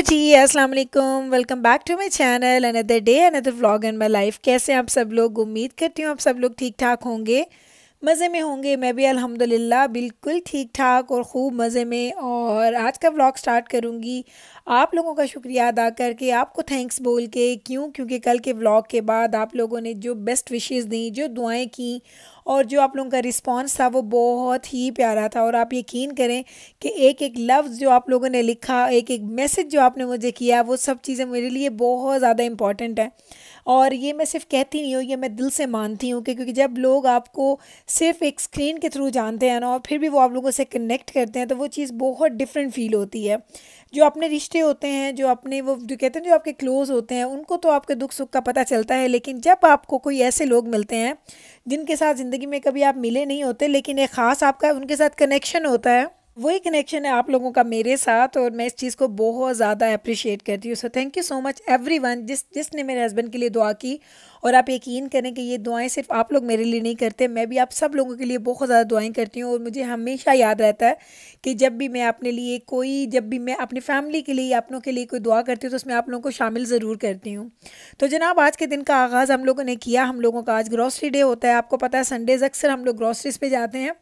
जी, अस्सलाम वालेकुम। Welcome back to my channel. Another day another vlog in my life. कैसे हैं आप सब लोग? उम्मीद करती हूँ आप सब लोग ठीक ठाक होंगे, मज़े में होंगे। मैं भी अल्हम्दुलिल्लाह बिल्कुल ठीक ठाक और ख़ूब मज़े में। और आज का व्लॉग स्टार्ट करूँगी आप लोगों का शुक्रिया अदा करके, आपको थैंक्स बोल के। क्योंकि कल के व्लॉग के बाद आप लोगों ने जो बेस्ट विशेस दी, जो दुआएं की और जो आप लोगों का रिस्पांस था वो बहुत ही प्यारा था। और आप यकीन करें कि एक एक लफ्ज़ जो आप लोगों ने लिखा, एक एक मैसेज जो आपने मुझे किया, वो सब चीज़ें मेरे लिए बहुत ज़्यादा इम्पॉर्टेंट है। और ये मैं सिर्फ कहती नहीं हूँ, ये मैं दिल से मानती हूँ कि क्योंकि जब लोग आपको सिर्फ एक स्क्रीन के थ्रू जानते हैं ना, और फिर भी वो आप लोगों से कनेक्ट करते हैं, तो वो चीज़ बहुत डिफरेंट फील होती है। जो अपने रिश्ते होते हैं, जो अपने वो जो कहते हैं जो आपके क्लोज़ होते हैं, उनको तो आपके दुख सुख का पता चलता है। लेकिन जब आपको कोई ऐसे लोग मिलते हैं जिनके साथ ज़िंदगी में कभी आप मिले नहीं होते, लेकिन एक ख़ास आपका उनके साथ कनेक्शन होता है, वही कनेक्शन है आप लोगों का मेरे साथ। और मैं इस चीज़ को बहुत ज़्यादा अप्रिशिएट करती हूँ। So thank you so much everyone जिसने मेरे हस्बैंड के लिए दुआ की। और आप यकीन करें कि ये दुआएं सिर्फ आप लोग मेरे लिए नहीं करते, मैं भी आप सब लोगों के लिए बहुत ज़्यादा दुआएं करती हूँ। और मुझे हमेशा याद रहता है कि जब भी मैं अपनी फैमिली के लिए, अपनों के लिए कोई दुआ करती हूँ, तो उसमें आप लोगों को शामिल ज़रूर करती हूँ। तो जनाब, आज के दिन का आगाज़ हम लोगों ने किया। हम लोगों का आज ग्रॉसरी डे होता है। आपको पता है संडेज़ अक्सर हम लोग ग्रॉसरीज़ पे जाते हैं।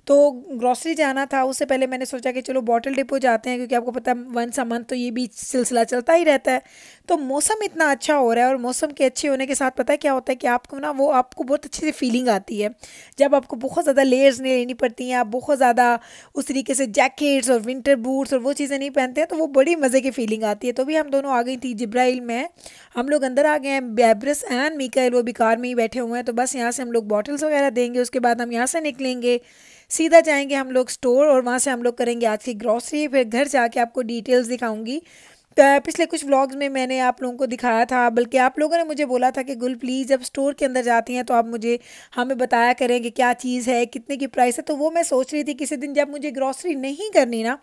तो ग्रॉसरी जाना था, उससे पहले मैंने सोचा कि चलो बॉटल डिपो जाते हैं, क्योंकि आपको पता है वंस अ मंथ तो ये भी सिलसिला चलता ही रहता है। तो मौसम इतना अच्छा हो रहा है, और मौसम के अच्छे होने के साथ पता है क्या होता है कि आपको बहुत अच्छी सी फीलिंग आती है। जब आपको बहुत ज़्यादा लेयर्स नहीं लेनी पड़ती हैं, आप बहुत ज़्यादा उस तरीके से जैकेट्स और विंटर बूट्स और वो चीज़ें नहीं पहनते हैं, तो वो बड़ी मज़े की फीलिंग आती है। तो भी हम दोनों आ गई थी जिब्राइल में, हम लोग अंदर आ गए हैं। बैब्रिस एंड मीकाइल वो भी कार में ही बैठे हुए हैं। तो बस यहाँ से हम लोग बॉटल्स वगैरह देंगे, उसके बाद हम यहाँ से निकलेंगे, सीधा जाएंगे हम लोग स्टोर, और वहाँ से हम लोग करेंगे आज की ग्रॉसरी। फिर घर जाके आपको डिटेल्स दिखाऊंगी। पिछले कुछ व्लॉग्स में मैंने आप लोगों को दिखाया था, बल्कि आप लोगों ने मुझे बोला था कि गुल प्लीज़ जब स्टोर के अंदर जाती हैं तो आप हमें बताया करें कि क्या चीज़ है, कितने की प्राइस है। तो वो मैं सोच रही थी किसी दिन जब मुझे ग्रॉसरी नहीं करनी ना,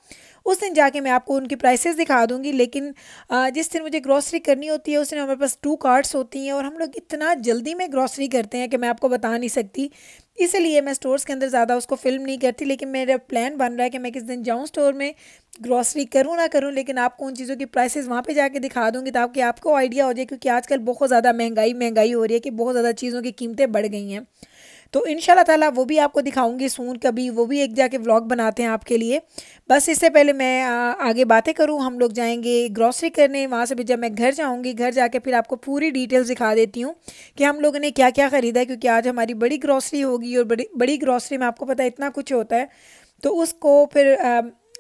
उस दिन जाके मैं आपको उनकी प्राइसेस दिखा दूंगी। लेकिन जिस दिन मुझे ग्रॉसरी करनी होती है उस दिन हमारे पास 2 कार्ट्स होती हैं, और हम लोग इतना जल्दी में ग्रॉसरी करते हैं कि मैं आपको बता नहीं सकती। इसलिए मैं स्टोर्स के अंदर ज़्यादा उसको फिल्म नहीं करती। लेकिन मेरा प्लान बन रहा है कि मैं किस दिन जाऊँ स्टोर में, ग्रॉसरी करूँ ना करूँ, लेकिन आपको उन चीज़ों की प्राइसेस वहाँ पे जाके दिखा दूँगी, ताकि आपको आइडिया हो जाए। क्योंकि आजकल बहुत ज़्यादा महंगाई हो रही है कि बहुत ज़्यादा चीज़ों की कीमतें बढ़ गई हैं। तो इंशाल्लाह ताला वो भी आपको दिखाऊंगी सून कभी, वो भी एक जाके व्लॉग बनाते हैं आपके लिए। बस इससे पहले मैं आगे बातें करूँ, हम लोग जाएंगे ग्रॉसरी करने। वहाँ से भी जब मैं घर जाऊँगी, घर जाके फिर आपको पूरी डिटेल्स दिखा देती हूँ कि हम लोगों ने क्या क्या ख़रीदा है। क्योंकि आज हमारी बड़ी ग्रॉसरी होगी, और बड़ी बड़ी ग्रॉसरी में आपको पता है इतना कुछ होता है, तो उसको फिर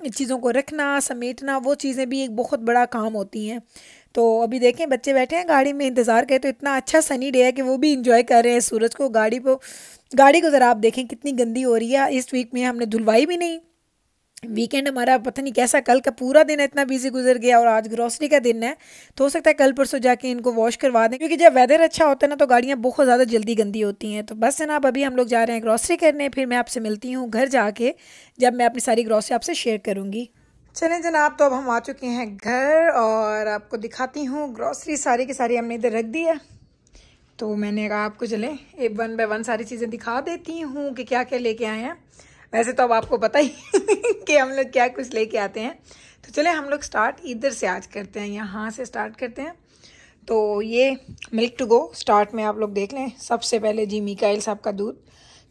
चीज़ों को रखना, समेटना, वो चीज़ें भी एक बहुत बड़ा काम होती हैं। तो अभी देखें बच्चे बैठे हैं गाड़ी में इंतज़ार करें, तो इतना अच्छा सनी डे है कि वो भी इंजॉय कर रहे हैं सूरज को। गाड़ी को ज़रा आप देखें कितनी गंदी हो रही है। इस वीक में हमने धुलवाई भी नहीं। वीकेंड हमारा पता नहीं कैसा, कल का पूरा दिन इतना बिजी गुजर गया, और आज ग्रॉसरी का दिन है। तो हो सकता है कल परसों जाके इनको वॉश करवा दें, क्योंकि जब वेदर अच्छा होता है ना तो गाड़ियाँ बहुत ज़्यादा जल्दी गंदी होती हैं। तो बस जनाब, अभी हम लोग जा रहे हैं ग्रॉसरी करने। फिर मैं आपसे मिलती हूँ घर जाके, जब मैं अपनी सारी ग्रॉसरी आपसे शेयर करूँगी। चलें जनाब, तो अब हम आ चुके हैं घर, और आपको दिखाती हूँ ग्रॉसरी सारी की सारी हमने इधर रख दी है। तो मैंने कहा आपको चलें एक 1 बाय 1 सारी चीज़ें दिखा देती हूँ कि क्या क्या लेके आए हैं। वैसे तो अब आपको पता ही कि हम लोग क्या कुछ लेके आते हैं। तो चले हम लोग स्टार्ट इधर से आज करते हैं, यहाँ से स्टार्ट करते हैं। तो ये मिल्क टू गो स्टार्ट में आप लोग देख लें। सबसे पहले जी मिकाइल साहब का दूध,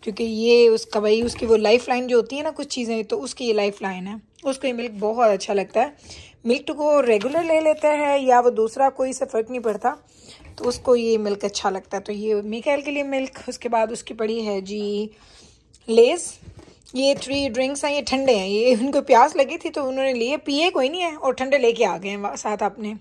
क्योंकि ये उसकी वो लाइफ लाइन जो होती है ना कुछ चीज़ें, तो उसकी ये लाइफ लाइन है। उसको ये मिल्क बहुत अच्छा लगता है। मिल्क टू गो रेगुलर ले लेता है या वो दूसरा कोई से फ़र्क नहीं पड़ता, तो उसको ये मिल्क अच्छा लगता है। तो ये मिकाइल के लिए मिल्क। उसके बाद उसकी पड़ी है जी लेज़। ये 3 ड्रिंक्स हैं, ये ठंडे हैं। ये उनको प्यास लगी थी तो उन्होंने लिए, पिए कोई नहीं है, और ठंडे लेके आ गए हैं साथ अपने।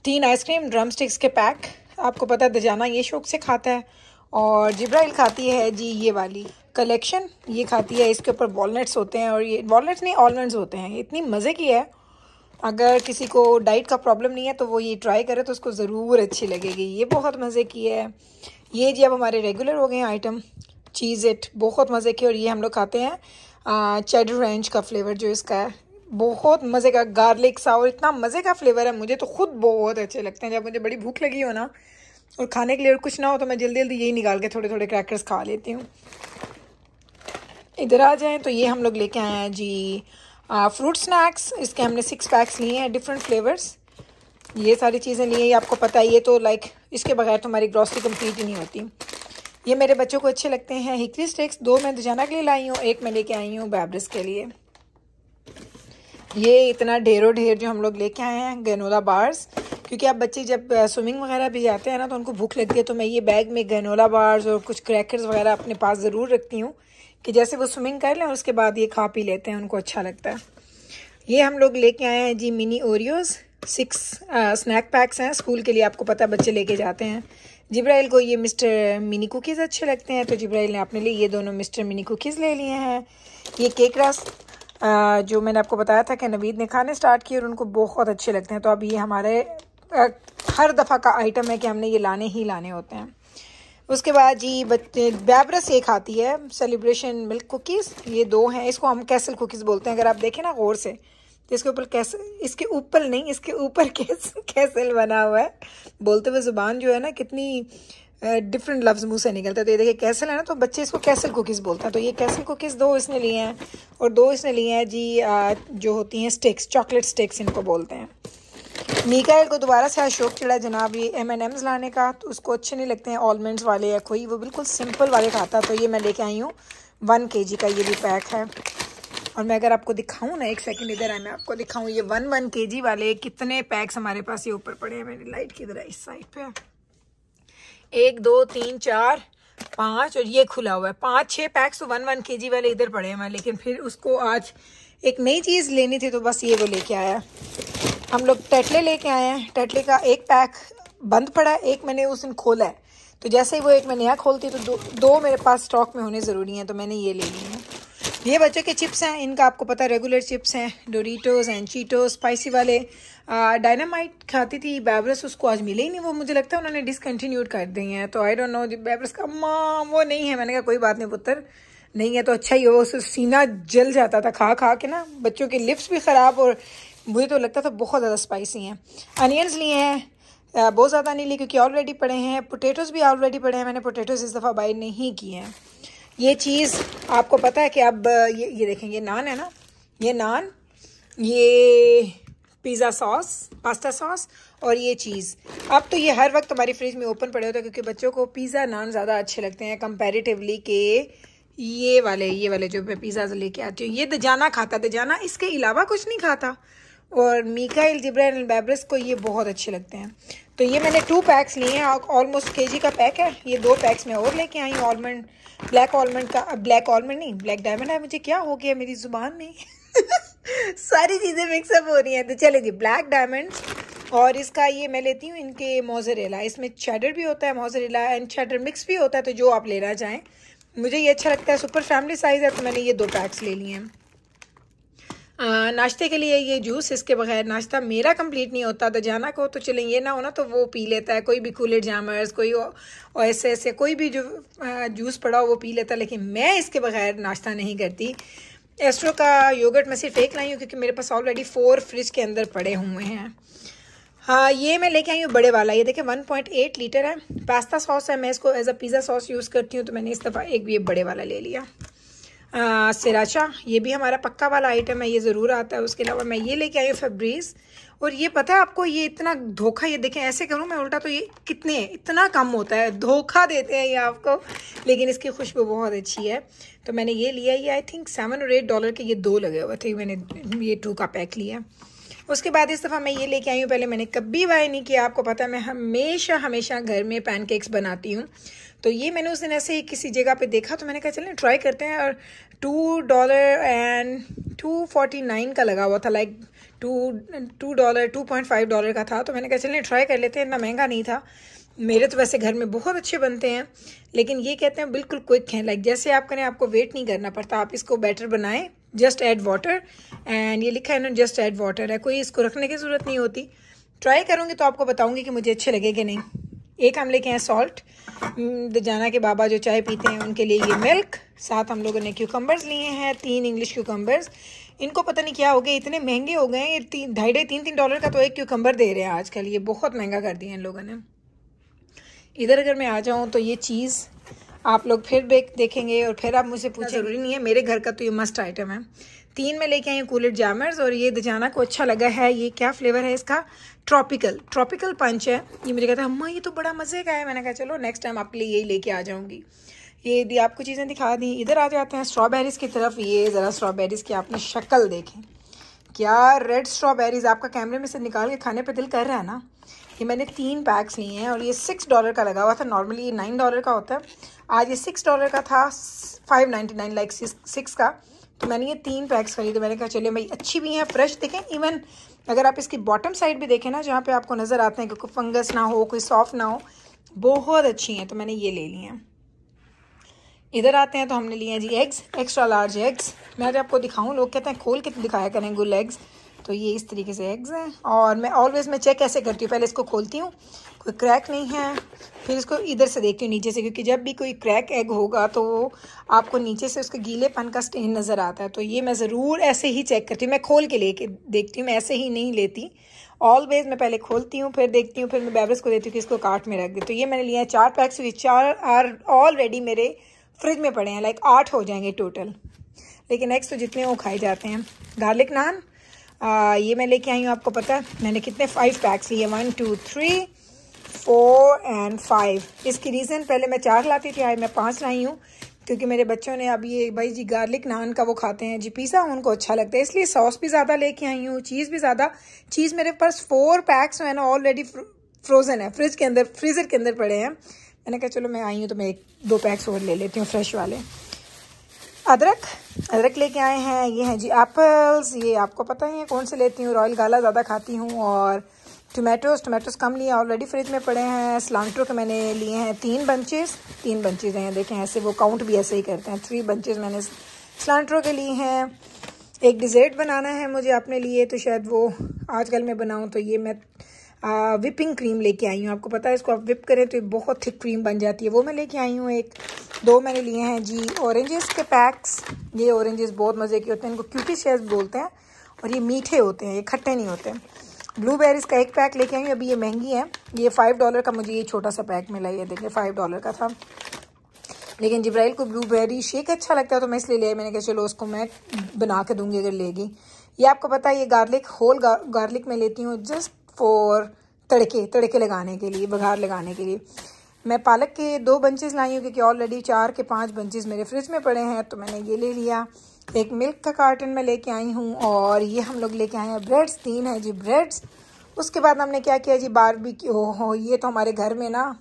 3 आइसक्रीम ड्रम स्टिक्स के पैक। आपको पता है दजाना ये शौक से खाता है, और जिब्राइल खाती है जी ये वाली कलेक्शन। ये खाती है, इसके ऊपर वॉलनट्स होते हैं, और ये वॉलनट्स नहीं ऑलमंड्स होते हैं। इतनी मज़े की है, अगर किसी को डाइट का प्रॉब्लम नहीं है तो वो ये ट्राई करे तो उसको ज़रूर अच्छी लगेगी। ये बहुत मज़े की है। ये जी अब हमारे रेगुलर हो गए हैं आइटम। चीज़ इट बहुत मज़े की। और ये हम लोग खाते हैं चेडर रेंज का फ्लेवर जो इसका है, बहुत मज़े का गार्लिक सा, और इतना मज़े का फ्लेवर है। मुझे तो खुद बहुत अच्छे लगते हैं। जब मुझे बड़ी भूख लगी हो ना और खाने के लिए और कुछ ना हो, तो मैं जल्दी जल्दी यही निकाल के थोड़े थोड़े क्रैकर्स खा लेती हूँ। इधर आ जाएँ तो ये हम लोग लेके आए हैं जी फ्रूट स्नैक्स, इसके हमने 6 पैक्स लिए हैं, डिफरेंट फ्लेवर्स। ये सारी चीज़ें लिए, ये आपको पता है, ये तो लाइक इसके बगैर तो हमारी ग्रॉसरी कंप्लीट ही नहीं होती। ये मेरे बच्चों को अच्छे लगते हैं हिकरी स्टिक्स, 2 मैं दजाना के लिए लाई हूँ, 1 मैं लेके आई हूँ बैब्रिस के लिए। ये इतना ढेरों ढेर जो हम लोग लेके आए हैं ग्रेनोला बार्स, क्योंकि आप बच्चे जब स्विमिंग वगैरह भी जाते हैं ना तो उनको भूख लगती है, तो मैं ये बैग में ग्रेनोला बार्स और कुछ क्रैकर्स वगैरह अपने पास ज़रूर रखती हूँ कि जैसे वो स्विमिंग कर लें और उसके बाद ये खा पी लेते हैं, उनको अच्छा लगता है। ये हम लोग लेके आए हैं जी मिनी ओरियोज़, 6 स्नैक पैक्स हैं, स्कूल के लिए आपको पता है बच्चे लेके जाते हैं। जिब्राइल को ये मिस्टर मिनी कुकीज़ अच्छे लगते हैं, तो जिब्राइल ने अपने लिए ये दोनों मिस्टर मिनी कुकीज़ ले लिए हैं। ये केक रस जो मैंने आपको बताया था कि नवीद ने खाने स्टार्ट किए और उनको बहुत अच्छे लगते हैं, तो अब ये हमारे हर दफ़ा का आइटम है कि हमने ये लाने ही लाने होते हैं। उसके बाद जी बच्चे बैब्रस एक आती है सेलिब्रेशन मिल्क कुकीज़, ये 2 हैं, इसको हम कैसल कुकीज़ बोलते हैं। अगर आप देखें ना गौर से तो इसके ऊपर कैसल, इसके ऊपर नहीं, इसके ऊपर कैसल बना हुआ है। बोलते हुए ज़ुबान जो है ना कितनी डिफरेंट लफ्ज़ मुंह से निकलता है। तो ये देखिए कैसल है ना, तो बच्चे इसको कैसल कुकीज़ बोलते हैं। तो ये कैसल कुकीज़ 2 इसने लिए हैं, और 2 इसने लिए हैं जी जो होती हैं स्टिक्स, चॉकलेट स्टिक्स इनको बोलते हैं। मीकाएल को दोबारा से शौक चढ़ा जनाब ये M&M's लाने का, तो उसको अच्छे नहीं लगते हैं आलमंड्स वाले या कोई, वो बिल्कुल सिंपल वाले खाता। तो ये मैं लेके आई हूँ 1 kg का ये भी पैक है। और मैं अगर आपको दिखाऊं ना, एक सेकंड इधर आए, मैं आपको दिखाऊं ये 1 kg वाले कितने पैक्स हमारे पास ये ऊपर पड़े हैं। मेरी लाइट की तरह इस साइड पे 1 2 3 4 5 और ये खुला हुआ है 5-6 पैक्स, तो 1 kg वाले इधर पड़े हैं। लेकिन फिर उसको आज एक नई चीज़ लेनी थी, तो बस ये वो लेके आया। हम लोग टेटले लेके आए हैं, टेटले का 1 पैक बंद पड़ा है, 1 मैंने उस दिन खोला है, तो जैसे ही वो 1 मैं नया खोलती तो दो मेरे पास स्टॉक में होने ज़रूरी हैं, तो मैंने ये ले ली हैं। ये बच्चों के चिप्स हैं, इनका आपको पता है रेगुलर चिप्स हैं, डोरिटोस एंड चीटोस स्पाइसी वाले। डायनामाइट खाती थी बैब्रस, उसको आज मिले ही नहीं, वो मुझे लगता है उन्होंने डिसकंटिन्यूड कर दी हैं, तो आई डोंट नो बैब्रस का माँ वो नहीं है। मैंने कहा कोई बात नहीं पुत्र, नहीं है तो अच्छा ही हो, सीना जल जाता था खा खा के ना, बच्चों के लिप्स भी ख़राब, और मुझे तो लगता था बहुत ज़्यादा स्पाइसी हैं। अनियंस लिए हैं, बहुत ज़्यादा नहीं लिए क्योंकि ऑलरेडी पड़े हैं। पोटैटोज़ भी ऑलरेडी पड़े हैं, मैंने पोटैटोज़ इस दफ़ा बाई नहीं किए हैं। ये चीज़ आपको पता है कि अब ये देखें, ये नान है ना, ये नान, ये पिज़्ज़ा सॉस, पास्ता सॉस, और ये चीज़। अब तो ये हर वक्त हमारी फ्रिज में ओपन पड़े होते हैं क्योंकि बच्चों को पिज़्ज़ा नान ज़्यादा अच्छे लगते हैं कंपैरेटिवली के ये वाले जो मैं पिज़्ज़ा लेके आती हूँ। ये दजाना खाता, दजाना इसके अलावा कुछ नहीं खाता, और मीकाइल जिब्राइल बैब्रस को ये बहुत अच्छे लगते हैं। तो ये मैंने 2 पैक्स लिए हैं, ऑलमोस्ट kg का पैक है। ये 2 पैक्स मैं और लेके आई हूँ आलमंड, ब्लैक आलमंड का, ब्लैक आलमंड नहीं ब्लैक डायमंड है, मुझे क्या हो गया मेरी ज़ुबान में सारी चीज़ें मिक्सअप हो रही हैं। तो चले जी ब्लैक डायमंड, और इसका ये मैं लेती हूँ इनके मोज़रेला, इसमें चेडर भी होता है, मोज़रेला एंड चेडर मिक्स भी होता है, तो जो आप लेना चाहें। मुझे ये अच्छा लगता है, सुपर फैमिली साइज़ है, तो मैंने ये 2 पैक्स ले लिए हैं। नाश्ते के लिए ये जूस, इसके बगैर नाश्ता मेरा कंप्लीट नहीं होता। दजाना को तो चलें ये ना हो ना तो वो पी लेता है, कोई भी कूलर जामर्स, कोई और ऐसे कोई भी जो जूस पड़ा हो वो पी लेता है, लेकिन मैं इसके बगैर नाश्ता नहीं करती। एस्ट्रो का योगर्ट मैं सिर्फ 1 लाई हूँ क्योंकि मेरे पास ऑलरेडी 4 फ्रिज के अंदर पड़े हुए हैं। हाँ, ये मैं लेके आई हूँ बड़े वाला, ये देखें 1.8 लीटर है। पास्ता सॉस है, मैं इसको as a pizza sauce use करती हूँ, तो मैंने इस दफ़ा एक ये बड़े वाला ले लिया। सिराचा, ये भी हमारा पक्का वाला आइटम है, ये ज़रूर आता है। उसके अलावा मैं ये लेके आई हूँ फेब्रीज, और ये पता है आपको ये इतना धोखा, ये देखें ऐसे करूँ मैं उल्टा तो ये कितने इतना कम होता है, धोखा देते हैं ये आपको, लेकिन इसकी खुशबू बहुत अच्छी है। तो मैंने ये लिया, ये आई थिंक $7 और $8 के ये 2 लगे हुए थे, मैंने ये 2 का पैक लिया। उसके बाद इस दफ़ा मैं ये लेके आई हूँ, पहले मैंने कभी बाय नहीं किया, आपको पता है मैं हमेशा घर में पैनकेक्स बनाती हूँ। तो ये मैंने उस दिन ऐसे ही किसी जगह पे देखा, तो मैंने कहा चलें ट्राई करते हैं, और $2.249 का लगा हुआ था, लाइक $2.5 का था। तो मैंने कहा चलें ट्राई कर लेते हैं, इतना महंगा नहीं था। मेरे तो वैसे घर में बहुत अच्छे बनते हैं, लेकिन ये कहते हैं बिल्कुल क्विक हैं, लाइक जैसे आप करें आपको वेट नहीं करना पड़ता, आप इसको बैटर बनाएं, जस्ट ऐड वाटर, एंड ये लिखा है ना जस्ट ऐड वाटर है, कोई इसको रखने की ज़रूरत नहीं होती। ट्राई करूँगी तो आपको बताऊँगी कि मुझे अच्छे लगे कि नहीं। एक हम लेके आए सॉल्ट, दजाना के बाबा जो चाय पीते हैं उनके लिए ये मिल्क, साथ हम लोगों ने क्यूकम्बर्स लिए हैं, 3 इंग्लिश क्यूकम्बर्स। इनको पता नहीं क्या हो गया, इतने महंगे हो गए हैं, ये $2.5-3 का तो एक क्यूकम्बर दे रहे हैं आजकल, ये बहुत महंगा कर दिया इन लोगों ने। इधर अगर मैं आ जाऊँ तो ये चीज़ आप लोग फिर देखेंगे और फिर आप मुझसे पूछें, ज़रूरी नहीं है मेरे घर का तो ये मस्ट आइटम है। 3 में लेके आई हूँ कूलर जैमर्स, और ये दजाना को अच्छा लगा है। ये क्या फ्लेवर है इसका? ट्रॉपिकल पंच है। ये मुझे कहता है अम्मा ये तो बड़ा मज़े का है। मैंने कहा चलो नेक्स्ट टाइम आपके लिए यही लेके आ जाऊँगी। ये दी आपको चीज़ें दिखा दी। इधर आ जाते हैं स्ट्रॉबेरीज़ की तरफ। ये ज़रा स्ट्रॉबेरीज़ की आपने शक्ल देखें, क्या रेड स्ट्रॉबेरीज़। आपका कैमरे में से निकाल के खाने पर दिल कर रहा है ना। ये मैंने 3 पैक्स लिए हैं और ये $6 का लगा हुआ था। नॉर्मली ये $9 का होता है, आज ये $6 का था, 5.99 लाइक 6 का। तो मैंने ये 3 पैक्स खरीदे। मैंने कहा चलिए भाई अच्छी भी हैं, फ्रेश देखें। इवन अगर आप इसकी बॉटम साइड भी देखें ना, जहाँ पे आपको नज़र आते हैं कि कोई फंगस ना हो, कोई सॉफ्ट ना हो, बहुत अच्छी हैं। तो मैंने ये ले ली हैं। इधर आते हैं तो हमने लिए हैं जी एग्स, एक्स्ट्रा लार्ज एग्स। मैं आज आपको दिखाऊँ, लोग कहते हैं खोल के दिखाया करें गुल एग्स, तो ये इस तरीके से एग्स हैं। और मैं ऑलवेज़ मैं चेक ऐसे करती हूँ, पहले इसको खोलती हूँ कोई क्रैक नहीं है, फिर इसको इधर से देखती हूँ नीचे से, क्योंकि जब भी कोई क्रैक एग होगा तो आपको नीचे से उसके गीलेपन का स्टेन नज़र आता है। तो ये मैं ज़रूर ऐसे ही चेक करती हूँ, मैं खोल के लेके देखती हूँ, मैं ऐसे ही नहीं लेती। ऑलवेज़ मैं पहले खोलती हूँ, फिर देखती हूँ, फिर मैं बेबरस को देती हूँ कि इसको काट में रख दे। तो ये मैंने लिया है 4 पैक्स, 4 आर ऑलरेडी मेरे फ्रिज में पड़े हैं, लाइक 8 हो जाएंगे टोटल। लेकिन एग्स तो जितने वो खाए जाते हैं। गार्लिक नान ये मैं लेके आई हूँ, आपको पता है मैंने कितने 5 पैक्स लिए, 1 2 3 4 एंड 5। इसकी रीज़न पहले मैं 4 लाती थी, आज मैं 5 लाई हूँ, क्योंकि मेरे बच्चों ने अब ये भाई जी गार्लिक नान का वो खाते हैं जी, पिज़्ज़ा उनको अच्छा लगता है, इसलिए सॉस भी ज़्यादा लेके आई हूँ, चीज़ भी ज़्यादा। चीज़ मेरे पास 4 पैक्स है ना ऑलरेडी फ्रोज़न है, फ्रिज के अंदर, फ्रीज़र के अंदर पड़े हैं। मैंने कहा चलो मैं आई हूँ तो मैं 2 पैक्स और ले लेती हूँ फ्रेश वाले। अदरक लेके आए हैं। ये हैं जी एप्पल्स, ये आपको पता ही है कौन से लेती हूँ, रॉयल गाला ज़्यादा खाती हूँ। और टोमेटोज़ कम लिए, ऑलरेडी फ्रिज में पड़े हैं। सिलांट्रो के मैंने लिए हैं 3 बंचेस हैं, देखें ऐसे वो काउंट भी ऐसे ही करते हैं। 3 बंचेस मैंने सिलांट्रो के लिए हैं। एक डिज़र्ट बनाना है मुझे अपने लिए, तो शायद वो आजकल मैं बनाऊँ, तो ये मैं विपिंग क्रीम लेके आई हूँ। आपको पता है इसको आप विप करें तो ये बहुत थिक क्रीम बन जाती है, वो मैं लेके आई हूँ। 2 मैंने लिए हैं जी ऑरेंजेस के पैक्स। ये ऑरेंजेस बहुत मज़े के होते हैं, इनको क्यूटी शेज बोलते हैं, और ये मीठे होते हैं, ये खट्टे नहीं होते। ब्लूबेरीज़ का 1 पैक लेके आई हूँ, अभी ये महंगी है, ये $5 का मुझे ये छोटा सा पैक मिला। ये देखिए $5 का था, लेकिन जिब्राइल को ब्लूबेरी शेक अच्छा लगता है तो मैं इसलिए ले आई। मैंने कहा चलो उसको मैं बना के दूँगी अगर लेगी। ये आपको पता है ये गार्लिक, होल गार्लिक मैं लेती हूँ जस्ट फॉर तड़के लगाने के लिए, बघार लगाने के लिए। मैं पालक के 2 बंचेस लाई हूँ, क्योंकि ऑलरेडी 4 के 5 बंचेस मेरे फ्रिज में पड़े हैं, तो मैंने ये ले लिया। एक मिल्क का कार्टन में लेके आई हूँ, और ये हम लोग लेके आए हैं ब्रेड्स, 3 है जी ब्रेड्स। उसके बाद हमने क्या किया जी, बारबेक्यू। हो ये तो हमारे घर में ना,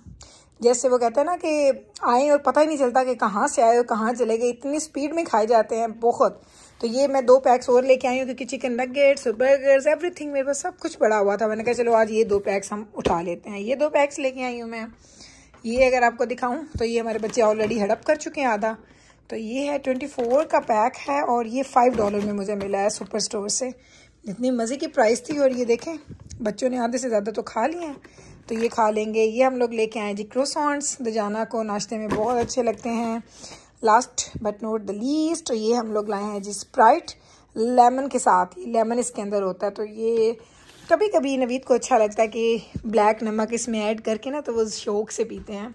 जैसे वो कहते हैं ना कि आए और पता ही नहीं चलता कि कहाँ से आए और कहाँ चले गए, इतनी स्पीड में खाए जाते हैं बहुत। तो ये मैं 2 पैक्स और लेके आई हूँ, क्योंकि चिकन नगेट्स और बर्गर्स एवरीथिंग मेरे पास सब कुछ पड़ा हुआ था। मैंने कहा चलो आज ये 2 पैक्स हम उठा लेते हैं। ये 2 पैक्स लेके आई हूँ मैं। ये अगर आपको दिखाऊं तो ये हमारे बच्चे ऑलरेडी हड़प कर चुके हैं आधा। तो ये है 24 का पैक है, और ये $5 में मुझे मिला है सुपर स्टोर से। इतनी मज़े की प्राइस थी, और ये देखें बच्चों ने आधे से ज़्यादा तो खा लिए हैं, तो ये खा लेंगे। ये हम लोग लेके आए जी क्रोसॉन्ट्स, दजाना को नाश्ते में बहुत अच्छे लगते हैं। Last but not the least, तो ये हम लोग लाए हैं जी स्प्राइट लेमन के साथ, लेमन इसके अंदर होता है। तो ये कभी कभी नवीद को अच्छा लगता है कि ब्लैक नमक इसमें ऐड करके ना, तो वो शौक से पीते हैं।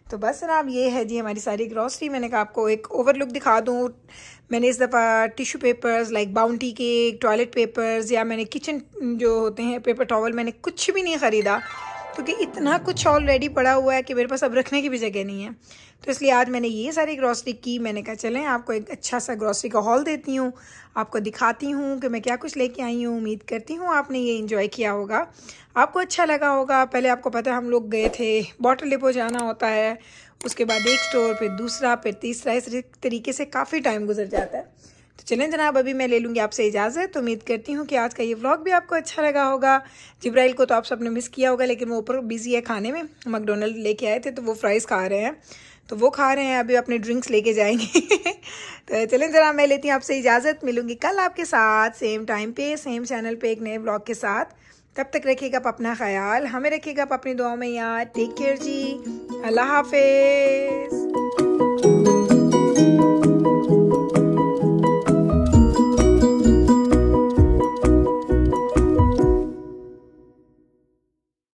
तो बस जनाब ये है जी हमारी सारी ग्रॉसरी। मैंने कहा आपको एक ओवरलुक दिखा दूँ। मैंने इस दफ़ा टिश्यू पेपर्स लाइक बाउंटी के, टॉयलेट पेपर्स, या मैंने किचन जो होते हैं पेपर टॉवल, मैंने कुछ भी नहीं ख़रीदा, क्योंकि इतना कुछ ऑलरेडी पड़ा हुआ है कि मेरे पास अब रखने की भी जगह नहीं है। तो इसलिए आज मैंने ये सारी ग्रॉसरी की। मैंने कहा चलें आपको एक अच्छा सा ग्रॉसरी का हॉल देती हूँ, आपको दिखाती हूँ कि मैं क्या कुछ लेके आई हूँ। उम्मीद करती हूँ आपने ये एंजॉय किया होगा, आपको अच्छा लगा होगा। पहले आपको पता है हम लोग गए थे, बॉटल डिपो जाना होता है, उसके बाद एक स्टोर, फिर दूसरा, फिर तीसरा, इस तरीके से काफ़ी टाइम गुजर जाता है। तो चलें जनाब अभी मैं ले लूँगी आपसे इजाज़त। उम्मीद करती हूँ कि आज का ये व्लॉग भी आपको अच्छा लगा होगा। जिब्राइल को तो आप सबने मिस किया होगा, लेकिन वो ऊपर बिज़ी है खाने में। मैकडॉनल्ड लेके आए थे तो वो फ्राइज़ खा रहे हैं, तो वो खा रहे हैं, अभी अपने ड्रिंक्स लेके जाएंगे। तो चलें जनाब मैं लेती हूँ आपसे इजाज़त। मिलूँगी कल आपके साथ सेम टाइम पे, सेम चैनल पे, एक नए व्लॉग के साथ। तब तक रखिएगा आप अपना ख्याल, हमें रखिएगा आप अपनी दुआओं में याद। टेक केयर जी, अल्लाह हाफिज़।